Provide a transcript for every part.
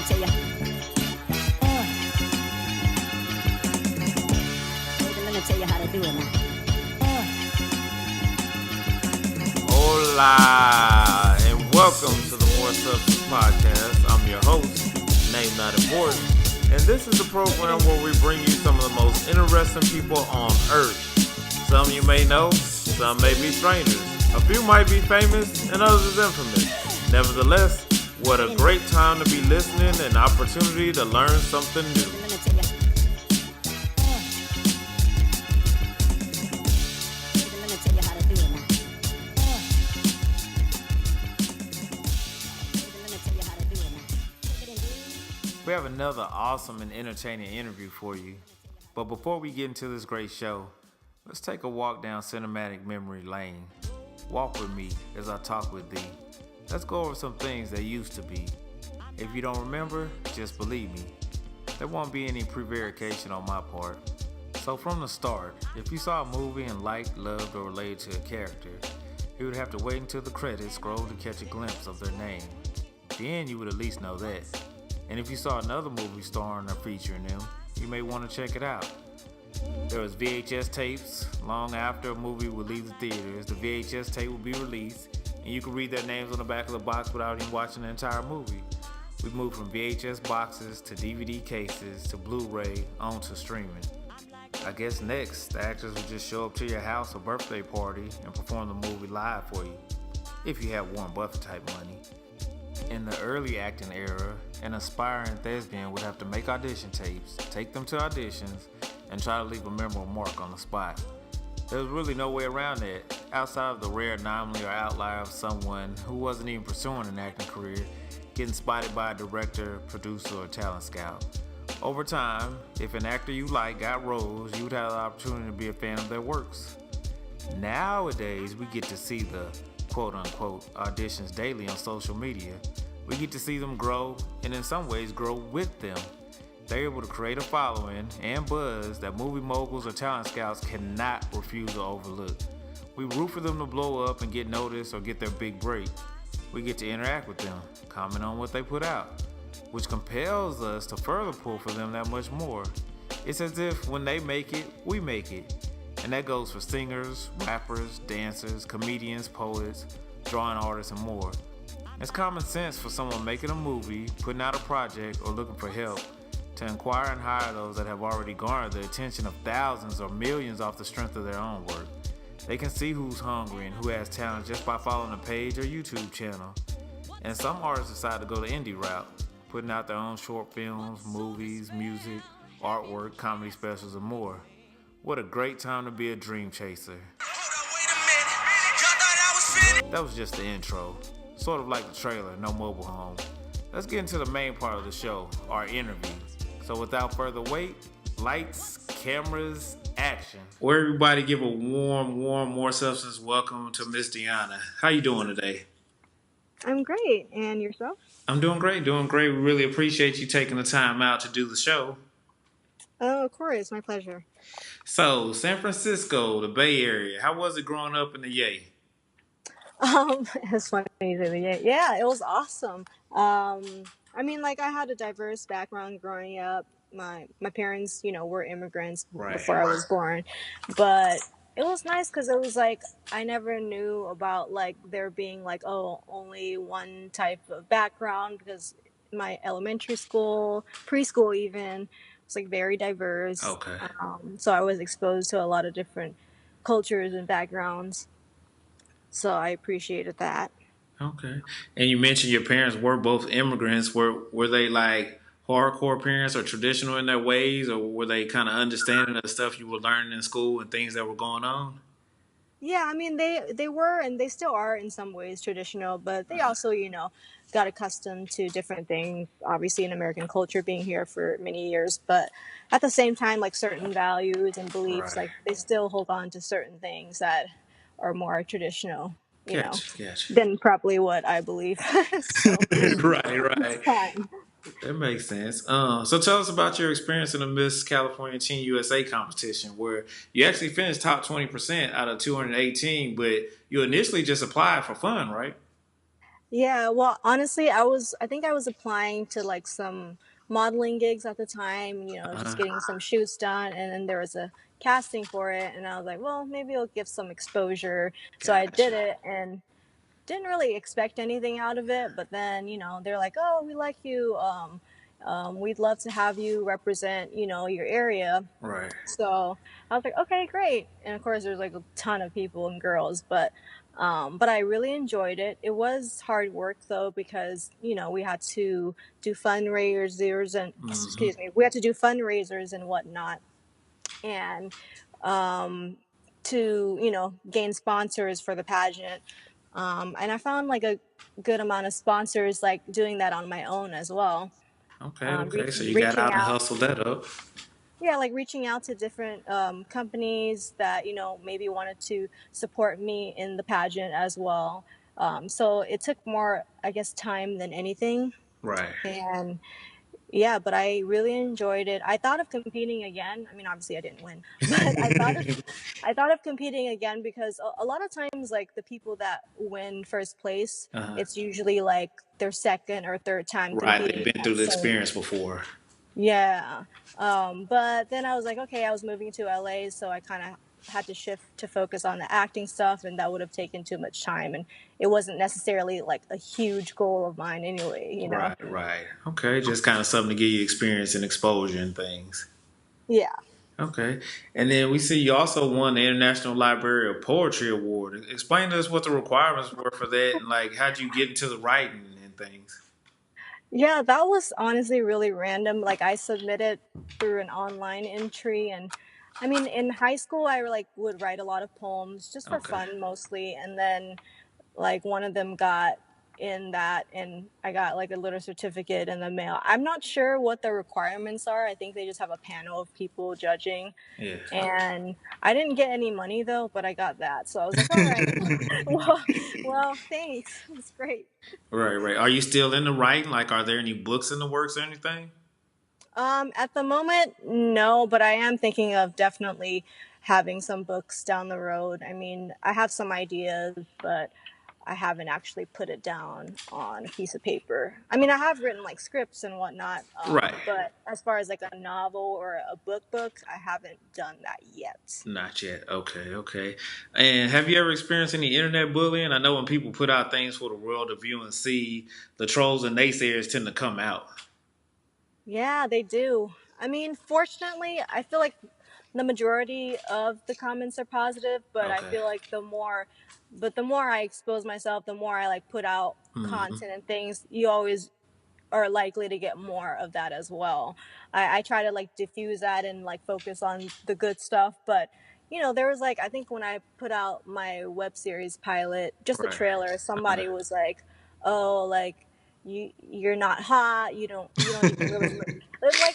tell you. Let me tell you how to do it now. Hola, and welcome to the More Substance Podcast. I'm your host, name not important, and this is a program where we bring you some of the most interesting people on earth. Some you may know, some may be strangers. A few might be famous, and others infamous. Nevertheless, what a great time to be listening and opportunity to learn something new. We have another awesome and entertaining interview for you. But before we get into this great show, let's take a walk down cinematic memory lane. Walk with me as I talk with thee. Let's go over some things that used to be. If you don't remember, just believe me. There won't be any prevarication on my part. So from the start, if you saw a movie and liked, loved, or related to a character, you would have to wait until the credits scroll to catch a glimpse of their name. Then you would at least know that. And if you saw another movie starring or featuring them, you may want to check it out. There was VHS tapes. Long after a movie would leave the theaters, the VHS tape would be released, and you could read their names on the back of the box without even watching the entire movie. We moved from VHS boxes to DVD cases to Blu-ray on to streaming. I guess next, the actors would just show up to your house or birthday party and perform the movie live for you, if you had Warren Buffett type money. In the early acting era, an aspiring thespian would have to make audition tapes, take them to auditions, and try to leave a memorable mark on the spot. There was really no way around that, outside of the rare anomaly or outlier of someone who wasn't even pursuing an acting career, getting spotted by a director, producer, or talent scout. Over time, if an actor you like got roles, you would have the opportunity to be a fan of their works. Nowadays, we get to see the quote-unquote auditions daily on social media. We get to see them grow, and in some ways grow with them. They're able to create a following and buzz that movie moguls or talent scouts cannot refuse or overlook. We root for them to blow up and get noticed or get their big break. We get to interact with them, comment on what they put out, which compels us to further pull for them that much more. It's as if when they make it, we make it. And that goes for singers, rappers, dancers, comedians, poets, drawing artists, and more. It's common sense for someone making a movie, putting out a project, or looking for help to inquire and hire those that have already garnered the attention of thousands or millions off the strength of their own work. They can see who's hungry and who has talent just by following a page or YouTube channel. And some artists decide to go the indie route, putting out their own short films, movies, music, artwork, comedy specials, and more. What a great time to be a dream chaser. That was just the intro. Sort of like the trailer, no mobile home. Let's get into the main part of the show, our interview. So without further wait, lights, cameras, action. Well, everybody give a warm, More Substance welcome to Miss Deanna. How you doing today? I'm great. And yourself? I'm doing great. We really appreciate you taking the time out to do the show. Oh, of course. My pleasure. So, San Francisco, the Bay Area, how was it growing up in the Yay? It's funny to say. Yeah, it was awesome. I mean, like I had a diverse background growing up. My parents, were immigrants before I was born, but it was nice because it was like I never knew about like there being like only one type of background because my elementary school, preschool even was like very diverse. Okay. So I was exposed to a lot of different cultures and backgrounds. So I appreciated that. Okay. And you mentioned your parents were both immigrants. Were they like hardcore parents or traditional in their ways, or were they kind of understanding of the stuff you were learning in school and things that were going on? Yeah, I mean they were and they still are in some ways traditional, but they also, got accustomed to different things, obviously in American culture being here for many years, but at the same time like certain values and beliefs, like they still hold on to certain things that are more traditional, Gotcha. than probably what I believe. So Right. it's fine. That makes sense. So tell us about your experience in the Miss California Teen USA competition, where you actually finished top 20% out of 218, but you initially just applied for fun, right? Yeah, well, honestly, I think I was applying to like some modeling gigs at the time, just getting some shoots done, and then there was a casting for it, and I was like, well, maybe it'll give some exposure. So I did Gotcha. it and didn't really expect anything out of it, but then, they're like, "Oh, we like you. We'd love to have you represent, your area." Right. So I was like, okay, great. And of course, there's like a ton of people and girls, but I really enjoyed it. It was hard work though because we had to do fundraisers and Mm-hmm. excuse me, we had to do fundraisers and whatnot, and to gain sponsors for the pageant. And I found like a good amount of sponsors like doing that on my own as well. Okay, okay. So you got Reaching out and out, hustled that up. yeah, like reaching out to different companies that maybe wanted to support me in the pageant as well. So it took more, I guess, time than anything. Right. And yeah, but I really enjoyed it. I thought of competing again. I mean, obviously I didn't win, but I thought of competing again because a lot of times, like the people that win first place, Uh-huh. it's usually like their second or third time Right. competing They've in been through that the same. experience before. Yeah. But then I was like, okay, I was moving to LA, so I kind of had to shift to focus on the acting stuff, and that would have taken too much time, and it wasn't necessarily like a huge goal of mine anyway. Right, right. Okay, just kind of something to give you experience and exposure and things. Yeah. Okay. And then we see you also won the International Library of Poetry Award. Explain to us what the requirements were for that and like how'd you get into the writing and things. Yeah, that was honestly really random. Like I submitted through an online entry, and I mean in high school I like would write a lot of poems just for Okay. fun mostly, and then like one of them got in that, and I got like a little certificate in the mail. I'm not sure what the requirements are. I think they just have a panel of people judging, Yeah. and I didn't get any money though, but I got that. So I was like, all right. Well, thanks. It's great. Right, right. Are you still in the writing? Like are there any books in the works or anything? At the moment, no, but I am thinking of definitely having some books down the road. I mean, I have some ideas, but I haven't actually put it down on a piece of paper. I mean, I have written like scripts and whatnot, Right. but as far as like a novel or a book, I haven't done that yet. Not yet. Okay, okay. And have you ever experienced any internet bullying? I know when people put out things for the world to view and see, the trolls and naysayers tend to come out. Yeah, they do. I mean, fortunately, I feel like the majority of the comments are positive, but I Okay. feel like the more I expose myself, the more I like put out Hmm. content and things, you always are likely to get more of that as well. I try to like diffuse that and like focus on the good stuff, but there was like I think when I put out my web series pilot, just a Right. trailer, somebody was like, "Oh, like you're not hot. You don't even really look." It's like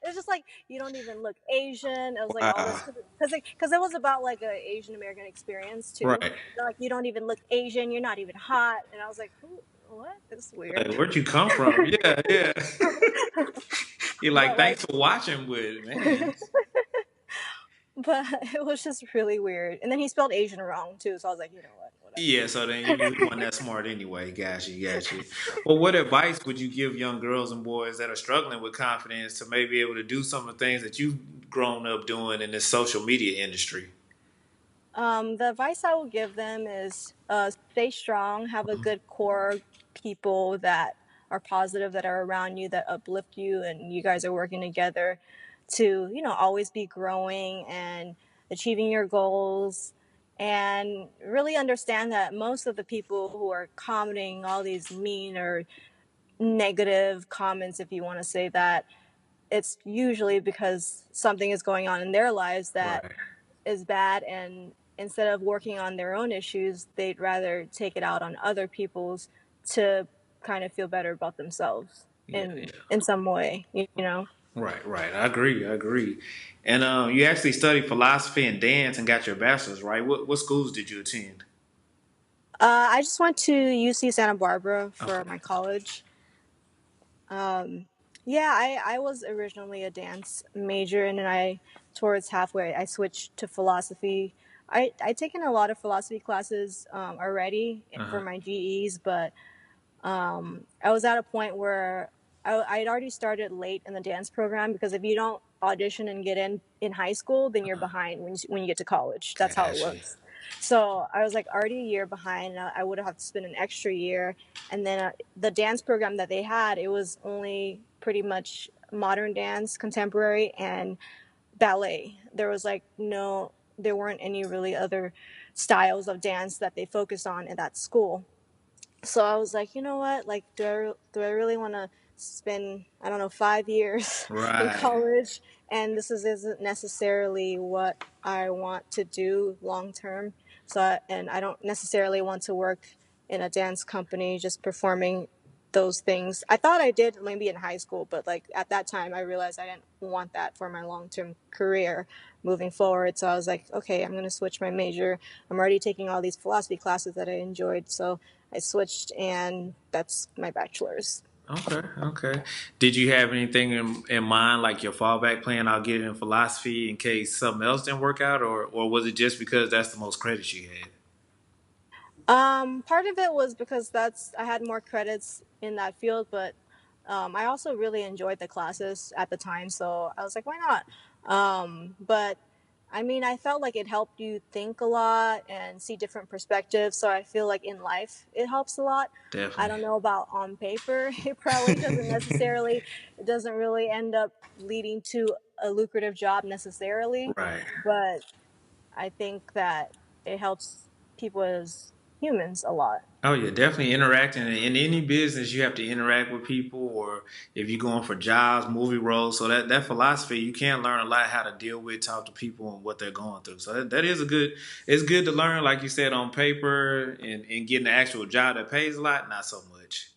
it's just like you don't even look Asian. It was like all Wow. this because it was about like a Asian American experience too. Right. They're like you don't even look Asian. You're not even hot, and I was like, who? What? This is weird. Like, where'd you come from? Yeah, yeah. You're like, But like, thanks for watching with man. but it was just really weird. And then he spelled Asian wrong too, so I was like, you know what, Yeah, so then you knew he wasn't that smart anyway. Got you, got you. Well, what advice would you give young girls and boys that are struggling with confidence to maybe be able to do some of the things that you've grown up doing in this social media industry? whatever. The advice I will give them is stay strong, have a good core people that are positive, that are around you, that uplift you, and you guys are working together to always be growing and achieving your goals. And really understand that most of the people who are commenting all these mean or negative comments, if you want to say that, it's usually because something is going on in their lives that Right. is bad, and instead of working on their own issues, they'd rather take it out on other people's to kind of feel better about themselves Yeah, in yeah. some way. Right, right. I agree. I agree. And you actually studied philosophy and dance and got your bachelor's, right? What schools did you attend? I just went to UC Santa Barbara for Okay. my college. Yeah, I was originally a dance major, and then towards halfway, I switched to philosophy. I taken a lot of philosophy classes already Uh for huh. my GEs, but I was at a point where I'd already started late in the dance program, because if you don't audition and get in high school, then you're behind when you get to college. That's how it Gotcha. works. So I was like already a year behind. I would have to spend an extra year. And then the dance program that they had, it was only pretty much modern dance, contemporary, and ballet. There was like there weren't any really other styles of dance that they focused on in that school. So I was like, you know what? Like, do I really want to spend, I don't know, 5 years in Right. college? And isn't necessarily what I want to do long term. And I don't necessarily want to work in a dance company just performing those things. I thought I did maybe in high school, but like at that time, I realized I didn't want that for my long term career moving forward. So I was like, okay, I'm going to switch my major. I'm already taking all these philosophy classes that I enjoyed. So I switched, and that's my bachelor's. Okay, okay. Did you have anything in mind, like your fallback plan? I'll get it in philosophy in case something else didn't work out, or was it just because that's the most credits you had? Part of it was because I had more credits in that field, but I also really enjoyed the classes at the time, so I was like, why not? But I mean, I felt like it helped you think a lot and see different perspectives. So I feel like in life it helps a lot. I Definitely. don't know about on paper. It probably doesn't necessarily. It doesn't really end up leading to a lucrative job necessarily, Right. but I think that it helps people as humans a lot. Oh yeah, definitely interacting in any business. You have to interact with people, or if you're going for jobs, movie roles. So that philosophy, you can learn a lot how to deal with, talk to people, and what they're going through. So that is a good. It's good to learn, like you said, on paper, and getting an actual job that pays a lot. Not so much.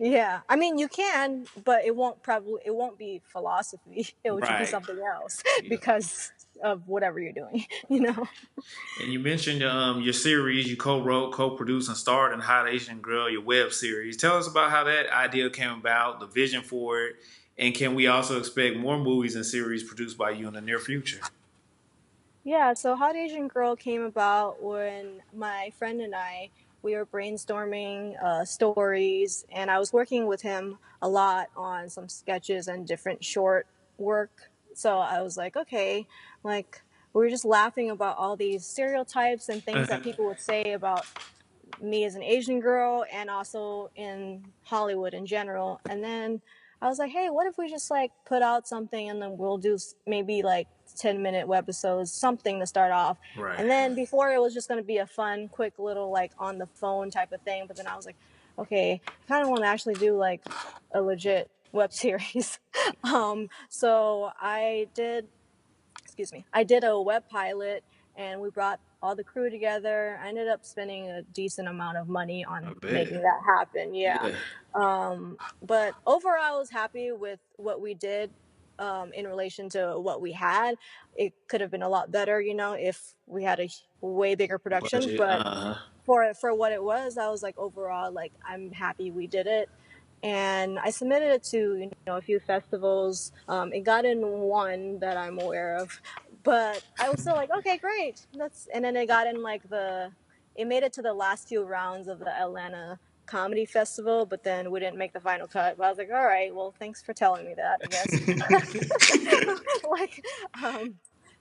Yeah, I mean you can, but it won't be philosophy. It would just be Right. something else Yeah. because of whatever you're doing. You know. And you mentioned your series you co-wrote, co-produced, and starred in Hot Asian Girl, your web series. Tell us about how that idea came about, the vision for it, and can we also expect more movies and series produced by you in the near future? Yeah, so Hot Asian Girl came about when my friend and I, we were brainstorming stories, and I was working with him a lot on some sketches and different short work. So I was like, okay, like we were just laughing about all these stereotypes and things that people would say about me as an Asian girl and also in Hollywood in general. And then I was like, hey, what if we just like put out something and then we'll do maybe like 10-minute webisodes, something to start off. Right. And then before it was just going to be a fun, quick little like on the phone type of thing. But then I was like, okay, I kind of want to actually do like a legit web series. So I did a web pilot, and we brought all the crew together. I ended up spending a decent amount of money I on making bet. that happen. Yeah. Yeah. But overall, I was happy with what we did in relation to what we had. It could have been a lot better, if we had a way bigger production. Budget. But Uh huh. for what it was, I was like overall like I'm happy we did it. And I submitted it to a few festivals. It got in one that I'm aware of, but I was still like, okay, great. And then it got in like it made it to the last few rounds of the Atlanta Comedy Festival, but then we didn't make the final cut. But I was like, all right, well, thanks for telling me that, I guess. like, um,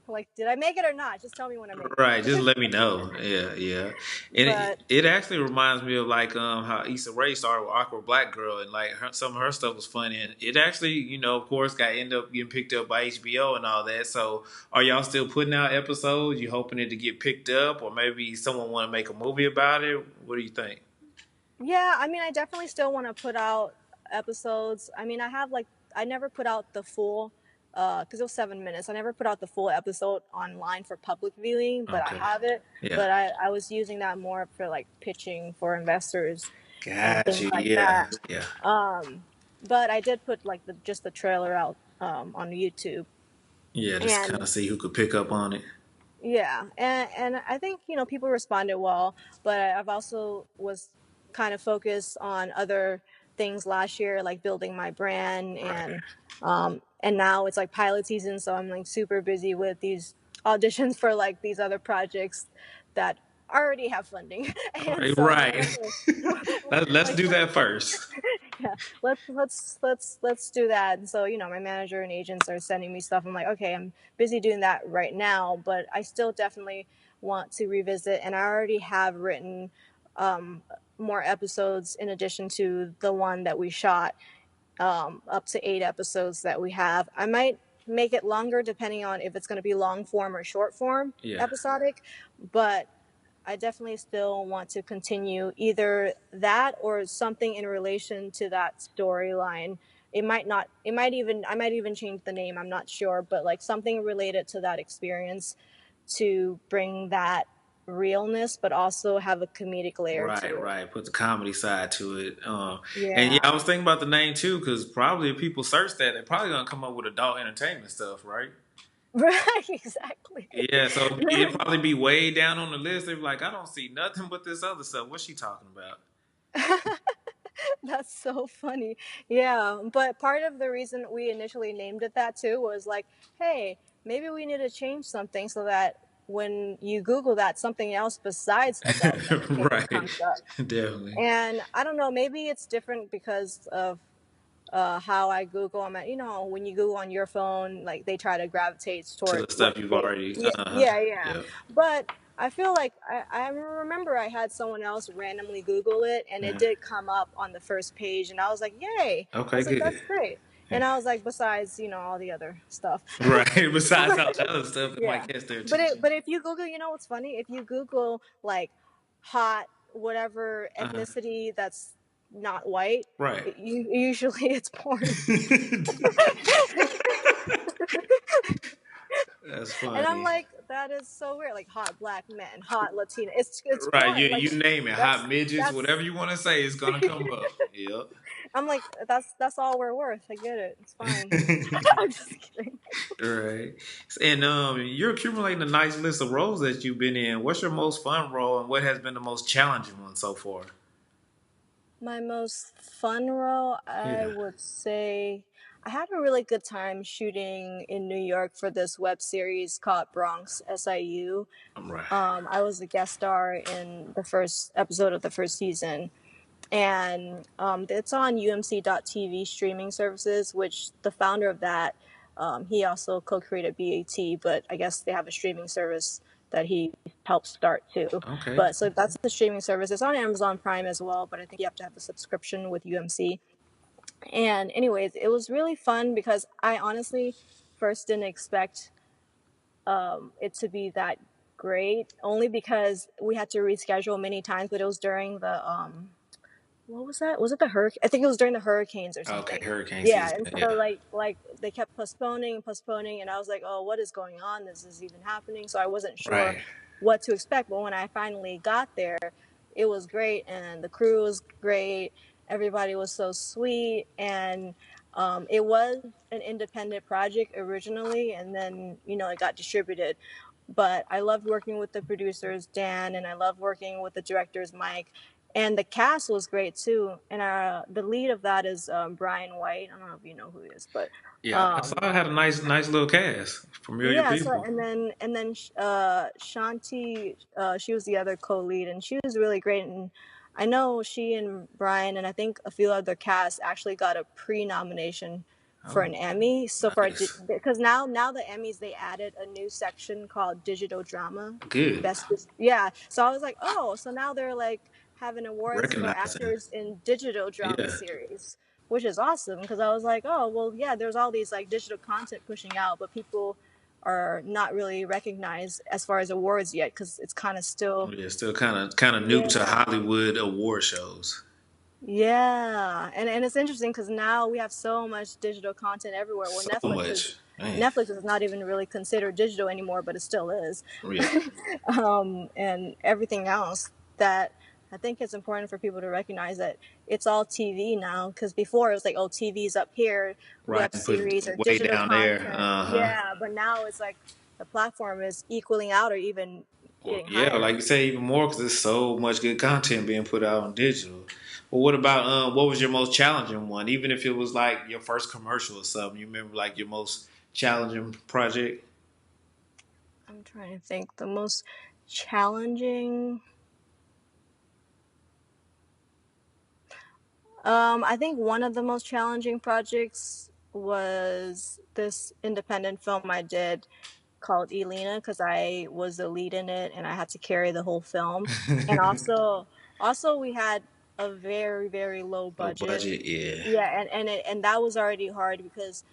like, did I make it or not? Just tell me when I made Right, just it. let me know. Yeah, yeah. And But it actually reminds me of like how Issa Rae started with Awkward Black Girl, and like some of her stuff was funny, and it actually, of course, got ended up getting picked up by HBO and all that. So, are y'all still putting out episodes? You hoping it to get picked up, or maybe someone want to make a movie about it? What do you think? yeah, I mean, I definitely still want to put out episodes. I mean, I never put out the full, because it was 7 minutes. I never put out the full episode online for public viewing, but I Okay. have it. Yeah. But I was using that more for like pitching for investors and Got things you. like Yeah. that. Yeah. But I did put like just the trailer out on YouTube. Yeah. Just kind And of see who could pick up on it. yeah, and I think people responded well, but I've also was kind of focused on other things last year, like building my brand, Right. and now it's like pilot season, so I'm like super busy with these auditions for like these other projects that already have funding, and Right. so I'm like, Right. okay, Let's like do that first. yeah, let's do that. And so my manager and agents are sending me stuff. I'm like, okay, I'm busy doing that right now, but I still definitely want to revisit, and I already have written um, more episodes in addition to the one that we shot, up to 8 episodes that we have. I might make it longer depending on if it's going to be long form or short form Yeah. episodic, but I definitely still want to continue either that or something in relation to that storyline. It might not, it might even, I might even change the name, I'm not sure, but like something related to that experience to bring that realness, but also have a comedic layer to Right, it. right. Put the comedy side to it. And yeah, Yeah. I was thinking about the name too, because probably if people search that, they're probably gonna come up with adult entertainment stuff, right? Right, exactly. Yeah, so it'd probably be way down on the list. They'd be like, I don't see nothing but this other stuff. What's she talking about? That's so funny. Yeah, but part of the reason we initially named it that too was like, hey, maybe we need to change something so that when you Google that, something else besides adult entertainment Right, comes up. definitely. And I don't know, maybe it's different because of how I Google. I'm at, when you Google on your phone, like they try to gravitate To toward the what stuff you've they, already, yeah, yeah, yeah. yeah. But I feel like I remember I had someone else randomly Google it, and it Yeah. did come up on the first page, and I was like, yay! I Okay, was like, good. that's great. Yeah. And I was like, besides, all the other stuff. Right. Besides all the other stuff that Yeah, might catch their but attention. if you Google, what's funny? If you Google like hot whatever Uh-huh. ethnicity that's not white, Right. usually it's porn. That's And I'm funny. like, that is so weird. Like hot black men, hot Latina. It's Right. porn. Like You name it, hot midgets, that's. whatever you want to say, is gonna come up. Yep. I'm like, that's all we're worth. I get it. It's fine. I'm just kidding. Right. And you're accumulating a nice list of roles that you've been in. What's your most fun role, and what has been the most challenging one so far? My most fun role, I Yeah. would say, I had a really good time shooting in New York for this web series called Bronx SIU. I'm right. I was a guest star in the first episode of the first season, and it's on UMC.TV streaming services, which the founder of that, he also co-created BAT, but I guess they have a streaming service that he helped start too. Okay. But so that's the streaming service. It's on Amazon Prime as well, but I think you have to have a subscription with UMC. And anyways, it was really fun because I honestly first didn't expect it to be that great, only because we had to reschedule many times, but it was during the what was that? Was it the hurricane? I think it was during the hurricanes or Okay. something. Hurricane Yeah, season. and so Yeah. like they kept postponing and postponing, and I was like, oh, what is going on? This is even happening. So I wasn't sure Right. what to expect. But when I finally got there, it was great, and the crew was great. Everybody was so sweet, and it was an independent project originally, and then it got distributed. But I loved working with the producers, Dan, and I loved working with the directors, Mike. And the cast was great too. And the lead of that is Brian White. I don't know if you know who he is, but Yeah. I saw um, I had a nice little cast, familiar yeah. So people. and then Shanti, she was the other co-lead, and she was really great. And I know she and Brian and I think a few other casts actually got a pre-nomination for Oh, an Emmy. So for nice. because now the Emmys, they added a new section called digital drama, Good. best. Yeah. So I was like, oh, so now they're like having awards for Recognizing. actors in digital drama Yeah. series, which is awesome because I was like, oh, well, yeah, there's all these like digital content pushing out, but people are not really recognized as far as awards yet because it's kind of still. Yeah. Still kind of new to Yeah. Hollywood award shows. Yeah, and it's interesting because now we have so much digital content everywhere. Well, So Netflix is much. Man. Netflix is not even really considered digital anymore, but it still is. Yeah. And everything else that I think it's important for people to recognize that it's all TV now. Because before it was like, oh, TV's up here, Right. web And put series or way digital down there. content. Uh-huh. Yeah, but now it's like the platform is equaling out or even Well, getting yeah, higher. like you say, even more because there's so much good content being put out on digital. Well, what about what was your most challenging one? Even if it was like your first commercial or something, you remember like your most challenging project? I'm trying to think the most challenging. I think one of the most challenging projects was this independent film I did called Elena, because I was the lead in it and I had to carry the whole film. And also we had a very, very low Low budget. budget, yeah. Yeah, and that was already hard because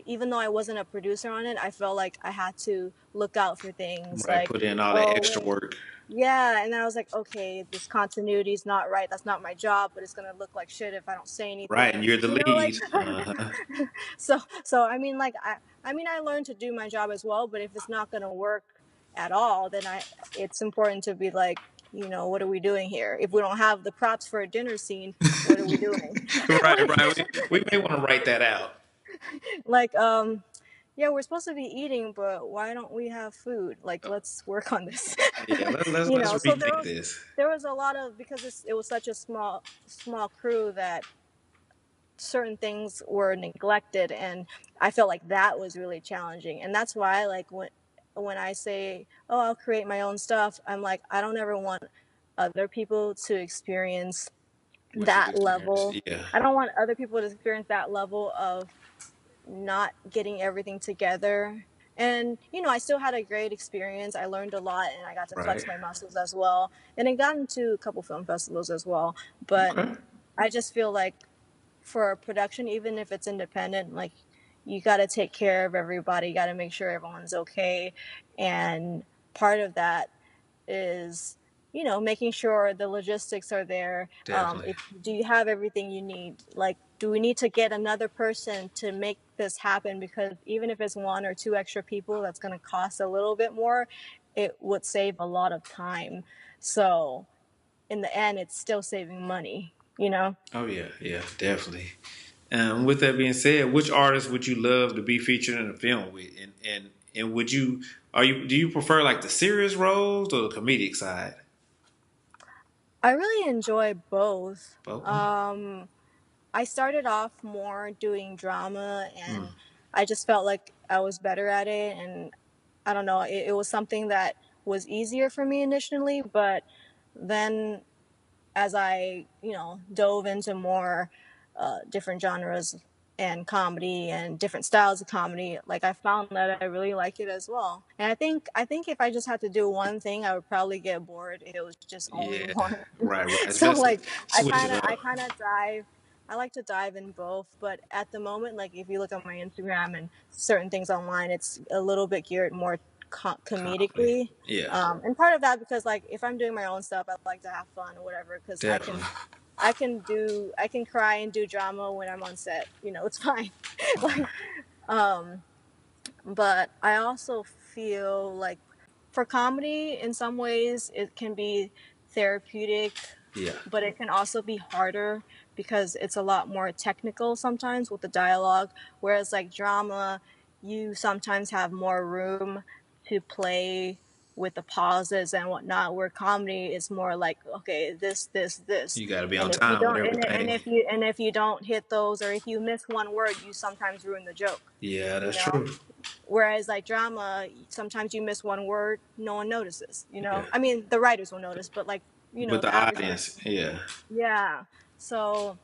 even though I wasn't a producer on it, I felt like I had to look out for things Right, like, put in all that oh extra wait, work. yeah, and I was like, okay, this continuity is not right. That's not my job, but it's gonna look like shit if I don't say Right, anything. and you're the You know, like lead. Uh-huh. so I mean, like I learned to do my job as well, but if it's not gonna work at all, then it's important to be like, what are we doing here? If we don't have the props for a dinner scene, what are we doing? Right, Like, right. We may want to write that out. like yeah, we're supposed to be eating, but why don't we have food? Like, let's work on this. Yeah, let's So rethink this. there was a lot of, because it was such a small crew, that certain things were neglected, and I felt like that was really challenging. And that's why, like, when I say, oh, I'll create my own stuff, I'm like, I don't ever want other people to experience What you've that experienced. level. Yeah. I don't want other people to experience that level of not getting everything together. And I still had a great experience. I learned a lot and I got to Right. flex my muscles as well, and I got into a couple film festivals as well. But Okay. I just feel like, for a production, even if it's independent, like, you got to take care of everybody, you got to make sure everyone's okay. And part of that is, making sure the logistics are there. Definitely. Do you have everything you need? Like, do we need to get another person to make this happen? Because even if it's one or two extra people, that's going to cost a little bit more. It would save a lot of time. So in the end, it's still saving money, Oh yeah, yeah, definitely. With that being said, which artist would you love to be featured in a film with? And would you do you prefer like the serious roles or the comedic side? I really enjoy both. Both. I started off more doing drama, Mm. and I just felt like I was better at it. And I don't know, it was something that was easier for me initially, but then as I, dove into more different genres and comedy and different styles of comedy, like, I found that I really like it as well. And I think if I just had to do one thing, I would probably get bored if it was just only Yeah. one. Right. Right. It's So, best to like, I switch it kind of I up. kind of dive. I like to dive in both, but at the moment, like, if you look at my Instagram and certain things online, it's a little bit geared more Comedy. comedically. Yeah. And part of that, because, like, if I'm doing my own stuff, I like to have fun or whatever, because Definitely. I can cry and do drama when I'm on set. It's fine. Like, um, but I also feel like, for comedy, in some ways, it can be therapeutic, Yeah. but it can also be harder because it's a lot more technical sometimes with the dialogue. Whereas, like, drama, you sometimes have more room to play with the pauses and whatnot. Where comedy is more like, okay, this, You got to be on and if you time with don't, and everything. if you don't hit those, or if you miss one word, you sometimes ruin the joke. Yeah, You that's know. true. Whereas, like, drama, sometimes you miss one word, no one notices. Yeah. I mean, the writers will notice, but, like, But the the average audience, person. yeah, Yeah. So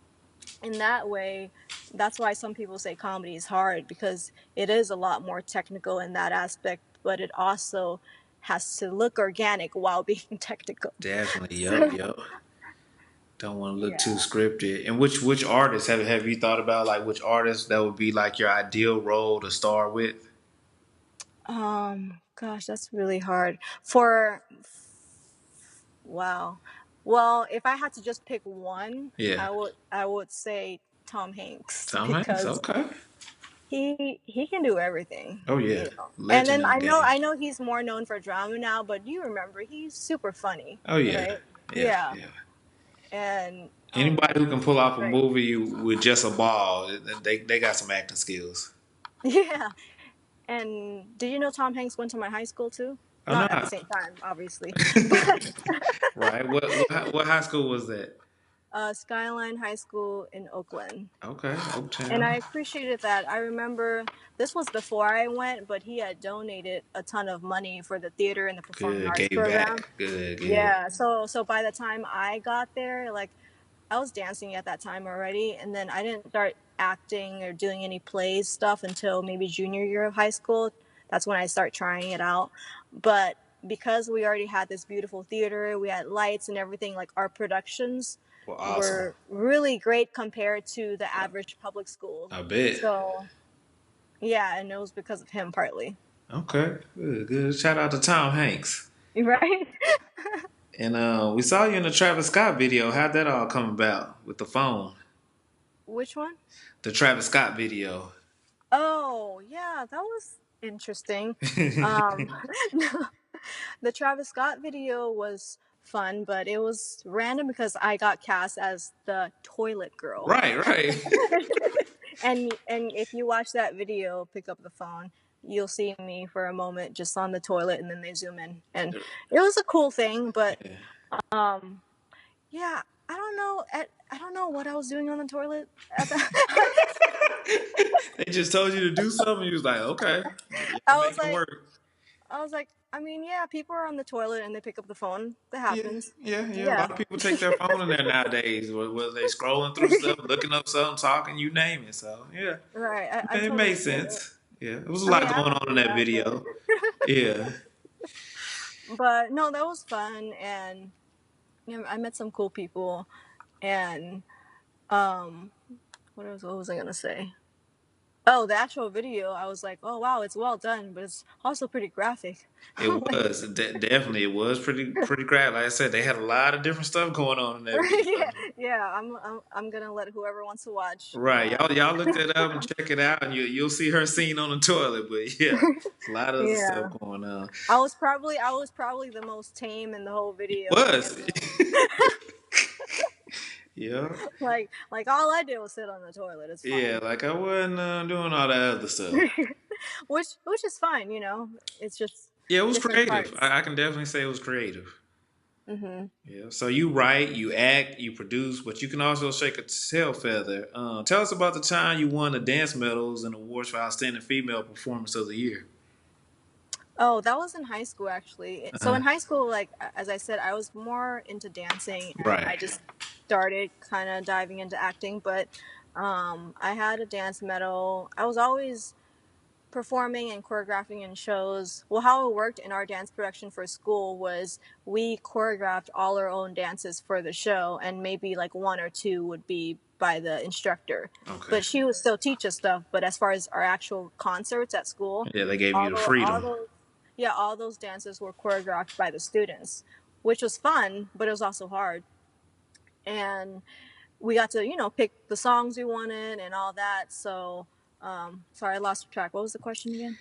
in that way, that's why some people say comedy is hard, because it is a lot more technical in that aspect, but it also has to look organic while being technical. definitely. Yep, yep. Don't want to look too Yeah. scripted. And which artists have you thought about? Like which artists that would be like your ideal role to star with? Gosh, that's really hard. Wow. Well, if I had to just pick one, Yeah, I would say Tom Hanks, Tom Hanks. because Okay. he can do everything. Oh yeah, And legend then in the game. I know he's more known for drama now, but you remember, he's super funny, Oh yeah, right? yeah, Yeah. yeah. And oh Anybody man, who can pull off a right. movie with just a ball, they got some acting skills. Yeah. And did you know Tom Hanks went to my high school too? Oh no. Not at the same time, obviously. But Right. What high school was that? Skyline High School in Oakland. Okay, And I Oaktown. appreciated that. I remember this was before I went, but he had donated a ton of money for the theater and the performing Good, arts gave program. back. Good, good. Yeah, so by the time I got there, like I was dancing at that time already, and then I didn't start acting or doing any plays stuff until maybe junior year of high school. That's when I start trying it out. But because we already had this beautiful theater, we had lights and everything, like our productions Well, awesome. were really great compared to the average public school. I bet. So, yeah, and it was because of him partly. Okay, good, good. Shout out to Tom Hanks. Right? And we saw you in the Travis Scott video. How'd that all come about with the phone? Which one? The Travis Scott video. Oh, yeah, that was interesting. Um, the Travis Scott video was fun, but it was random because I got cast as the toilet girl. Right, right. And if you watch that video, pick up the phone, you'll see me for a moment just on the toilet, and then they zoom in, and it was a cool thing. But um, yeah, I don't know what I was doing on the toilet at that. They just told you to do something. You was like, okay, I y'all was make it like, work. I mean, yeah, people are on the toilet and they pick up the phone. That Yeah, happens. yeah. A Yeah, lot of people take their phone in there nowadays. Whether they scrolling through stuff, looking up something, talking, you name it. So yeah, right. I it totally made get it. sense. Yeah, it was a I mean, lot I going don't on in do that that, video. Yeah. but no, that was fun, and you know, I met some cool people, and um, what was I gonna say? Oh, the actual video, I was like, oh wow, it's well done, but it's also pretty graphic. It was definitely it was pretty great. Like I said, they had a lot of different stuff going on in that video. Yeah, yeah. I'm gonna let whoever wants to watch. Right, y'all look that up and check it out, and you'll see her scene on the toilet. But yeah, it's a lot of other Yeah, stuff going on. I was probably the most tame in the whole video, Was and yeah, like all I did was sit on the toilet. It's yeah. fine. Like I wasn't doing all that other stuff. Which is fine, you know. It's just Yeah, it was different creative. parts. I can definitely say it was creative. Hmm. Yeah. So you write, you act, you produce, but you can also shake a tail feather. Tell us about the time you won the dance medals and awards for outstanding female performance of the year. Oh, that was in high school actually. So Uh-huh. in high school, like as I said, I was more into dancing, and Right. I just started kind of diving into acting. But I had a dance medal. I was always performing and choreographing in shows. Well, how it worked in our dance production for school was we choreographed all our own dances for the show, and maybe like one or two would be by the instructor. Okay. But she would still teach us stuff. But as far as our actual concerts at school, Yeah, they gave you the freedom. all those dances were choreographed by the students, which was fun, but it was also hard. And we got to, pick the songs we wanted and all that. So, sorry, I lost track. What was the question again?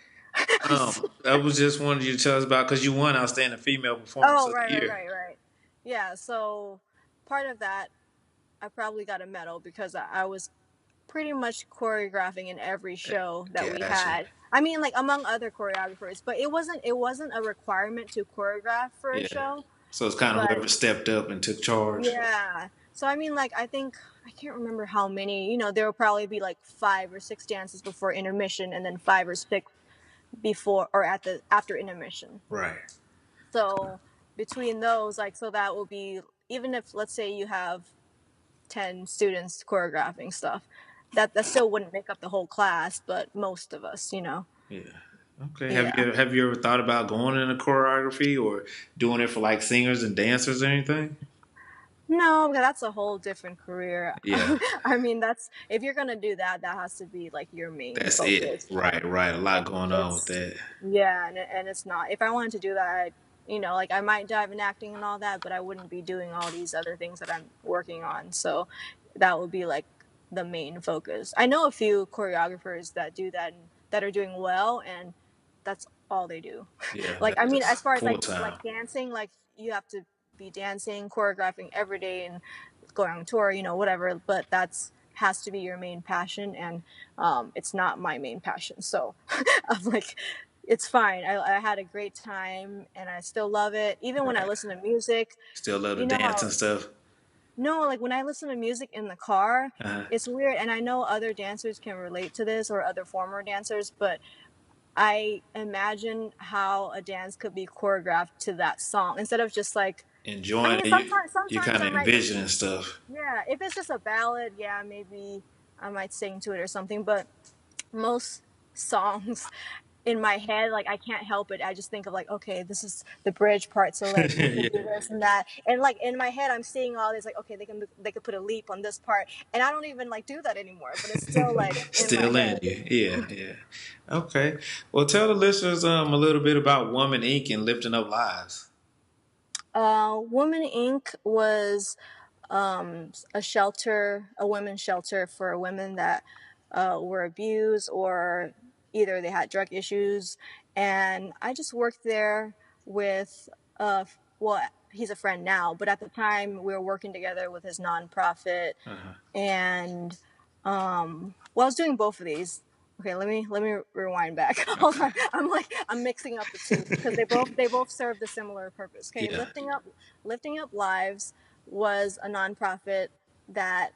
I was just wanted you to tell us about because you won outstanding female performance Oh, of the right, right, year. right, right. Yeah, so part of that, I probably got a medal because I was pretty much choreographing in every show that we Gotcha. had. I mean, like among other choreographers, but it wasn't a requirement to choreograph for a Yeah. show. So it's kind of But whoever stepped up and took charge. yeah. So I mean, like I think I can't remember how many. There will probably be like 5 or 6 dances before intermission, and then 5 or 6 before or at the after intermission. Right. So between those, like, so that will be, even if let's say you have 10 students choreographing stuff, that still wouldn't make up the whole class, but most of us. Yeah. Okay. Yeah. Have you ever thought about going into choreography or doing it for like singers and dancers or anything? No, because that's a whole different career. Yeah. I mean, that's if you're gonna do that, that has to be like your main That's it. focus. Right. Right. A lot going on with It's that. Yeah, and it's not. If I wanted to do that, like I might dive in acting and all that, but I wouldn't be doing all these other things that I'm working on. So that would be like the main focus. I know a few choreographers that do that and that are doing well, and that's all they do. Yeah. Like I mean, as That's far as full like time. dancing, like you have to be dancing, choreographing every day, and going on tour, whatever. But that's has to be your main passion, and it's not my main passion. So I'm like, it's fine. I had a great time, and I still love it. Even when I Right. listen to music, Still love to you know dance how and stuff. No, like when I listen to music in the car, it's weird. And I know other dancers can relate to this, or other former dancers, but I imagine how a dance could be choreographed to that song instead of just like, I Enjoying mean, it, you sometimes kind I of might, envisioning stuff. yeah, if it's just a ballad, yeah, maybe I might sing to it or something. But most songs in my head, like I can't help it. I just think of like, okay, this is the bridge part, so like we could do this and that, and like in my head, I'm seeing all this like, okay, they could put a leap on this part, and I don't even like do that anymore. But it's still like in my Still in head. you. Yeah, yeah. Okay. Well, tell the listeners a little bit about Woman Inc. and lifting up lives. Woman Inc. was a shelter, a women's shelter for women that were abused, or either they had drug issues. And I just worked there with, well, he's a friend now, but at the time we were working together with his nonprofit. And well, I was doing both of these. Okay, let me rewind back. Hold on, I'm mixing up the two because they both serve the similar purpose. Okay, Yeah. lifting up lives was a nonprofit that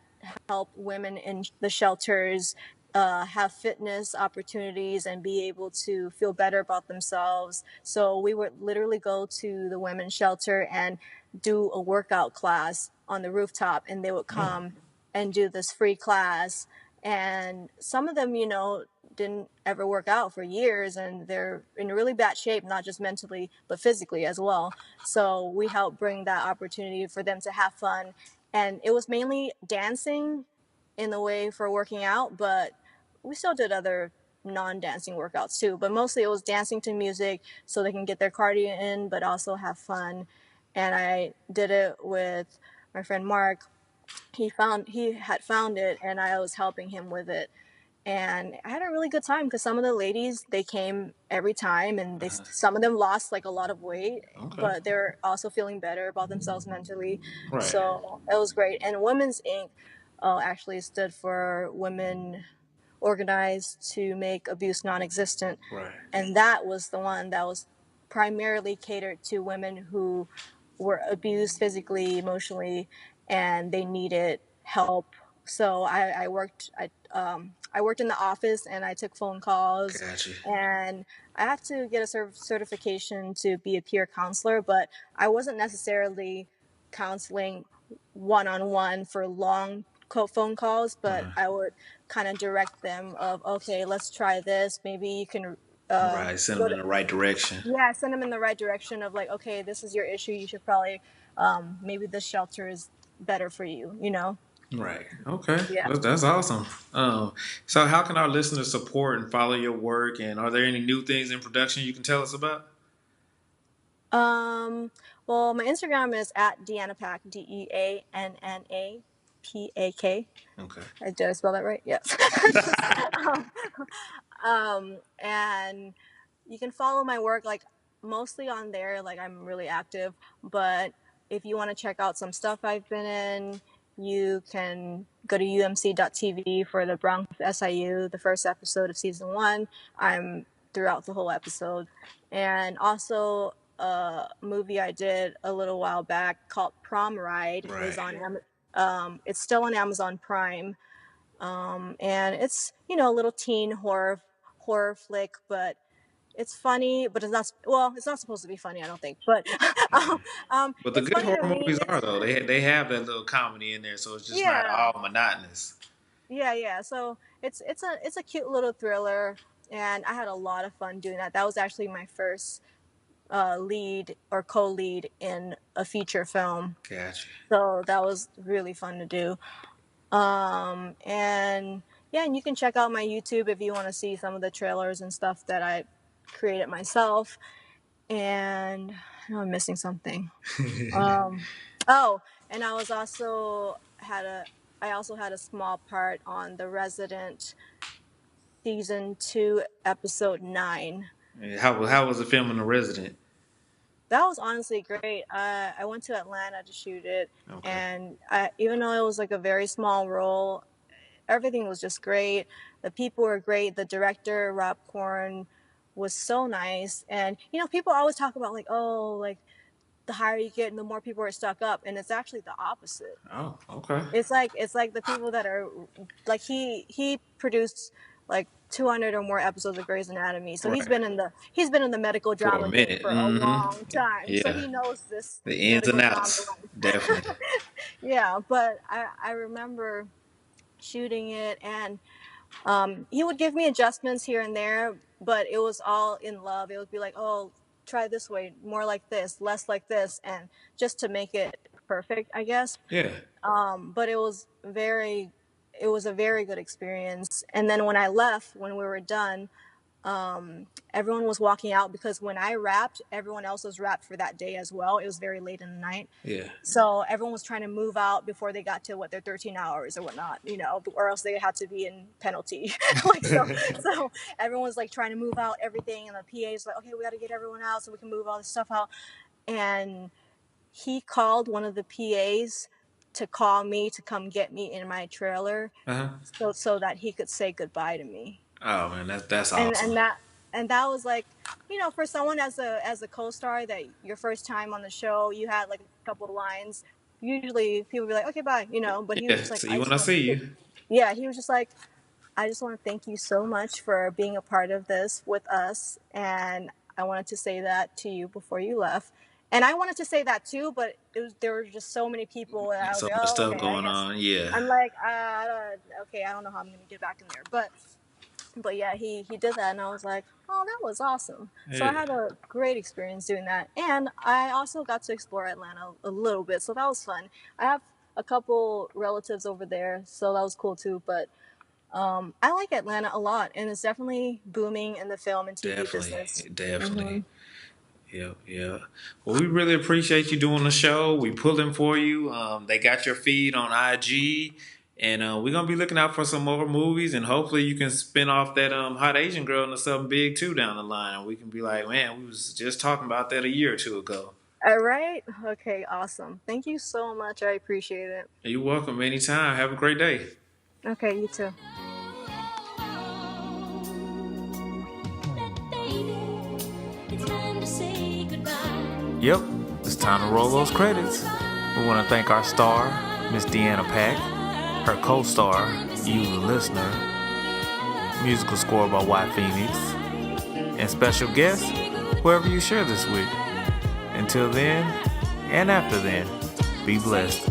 helped women in the shelters have fitness opportunities and be able to feel better about themselves. So we would literally go to the women's shelter and do a workout class on the rooftop, and they would come and do this free class. And some of them, didn't ever work out for years, and they're in really bad shape, not just mentally, but physically as well. So we helped bring that opportunity for them to have fun. And it was mainly dancing in the way for working out, but we still did other non-dancing workouts too. But mostly it was dancing to music so they can get their cardio in, but also have fun. And I did it with my friend Mark. He had found it, and I was helping him with it. And I had a really good time because some of the ladies, they came every time, and some of them lost like a lot of weight, Okay. but they're also feeling better about themselves mentally. Right. So it was great. And Women's Inc. Actually stood for Women Organized to Make Abuse Non-Existent. Right. And that was the one that was primarily catered to women who were abused physically, emotionally, and they needed help. So I worked in the office, and I took phone calls, Gotcha. and I had to get a certification to be a peer counselor, but I wasn't necessarily counseling one-on-one for long phone calls, but I would kind of direct them of, okay, let's try this. Maybe you can Right. Send go them to, in the right direction. yeah, send them in the right direction of like, okay, this is your issue. You should probably, maybe this shelter is better for you. Right. Okay. Yeah. That's awesome. So how can our listeners support and follow your work? And are there any new things in production you can tell us about? Well, my Instagram is at Deanna Pak, DeannaPak. Okay. Did I spell that right? Yes. um, and you can follow my work like mostly on there. Like I'm really active, but if you want to check out some stuff I've been in, you can go to umc.tv for the Bronx SIU, the first episode of season 1. I'm throughout the whole episode. And also a movie I did a little while back called Prom Ride Right. is on it's still on Amazon Prime. And it's a little teen horror flick, but it's funny, but it's not, well, it's not supposed to be funny, I don't think, but But the it's good funny horror to me. movies are though. They have that little comedy in there, so it's just not Yeah, all monotonous. yeah. So it's a cute little thriller, and I had a lot of fun doing that. That was actually my first lead or co-lead in a feature film, Gotcha. so that was really fun to do. And yeah, and you can check out my YouTube if you want to see some of the trailers and stuff that I created myself. And I know I'm missing something. Um, oh, and I also had a small part on The Resident season 2, episode 9. How was the film in The Resident? That was honestly great. I went to Atlanta to shoot it, Okay. and even though it was like a very small role, everything was just great. The people were great. The director, Rob Corn, was so nice. And people always talk about like, oh, like the higher you get and the more people are stuck up, and it's actually the opposite. Oh, okay. It's like the people that are like he produced like 200 or more episodes of Grey's Anatomy, so he's Right. been in the medical For a drama game minute. for a long time, so Yeah. he knows this The ins medical and drama outs. life. Definitely. Yeah, but I remember shooting it, and he would give me adjustments here and there, but it was all in love. It would be like, oh, try this way, more like this, less like this, and just to make it perfect, I guess. Yeah. But it was a very good experience. And then when I left, when we were done, everyone was walking out because when I wrapped, everyone else was wrapped for that day as well. It was very late in the night. Yeah. So everyone was trying to move out before they got to their 13 hours or whatnot, or else they had to be in penalty. So everyone was like trying to move out everything, and the PA's like, okay, we got to get everyone out so we can move all this stuff out. And he called one of the PAs to call me to come get me in my trailer, so that he could say goodbye to me. Oh man, that's and awesome. and that was like, for someone as a co-star, that your first time on the show, you had like a couple of lines. Usually people be like, okay, bye, but he was just like, See you when I see you. yeah, he was just like, I just want to thank you so much for being a part of this with us, and I wanted to say that to you before you left. And I wanted to say that too, but there were just so many people, and I was So like, much oh, stuff okay, going on. Yeah. I'm like, okay, I don't know how I'm going to get back in there. But yeah, he did that, and I was like, oh, that was awesome. Yeah. So I had a great experience doing that. And I also got to explore Atlanta a little bit, so that was fun. I have a couple relatives over there, so that was cool too. But I like Atlanta a lot, and it's definitely booming in the film and TV business. Definitely. Yeah. Well, we really appreciate you doing the show. We pulling for you. They got your feed on IG, and we're gonna be looking out for some more movies, and hopefully you can spin off that Hot Asian Girl into something big too down the line. And we can be like, man, we was just talking about that a year or two ago. All right. Okay. Awesome. Thank you so much. I appreciate it. You're welcome. Anytime. Have a great day. Okay. You too. Yep, it's time to roll those credits. We want to thank our star, Miss Deanna Pak, her co-star, you the listener, musical score by Y Phoenix, and special guest, whoever you share this with. Until then, and after then, be blessed.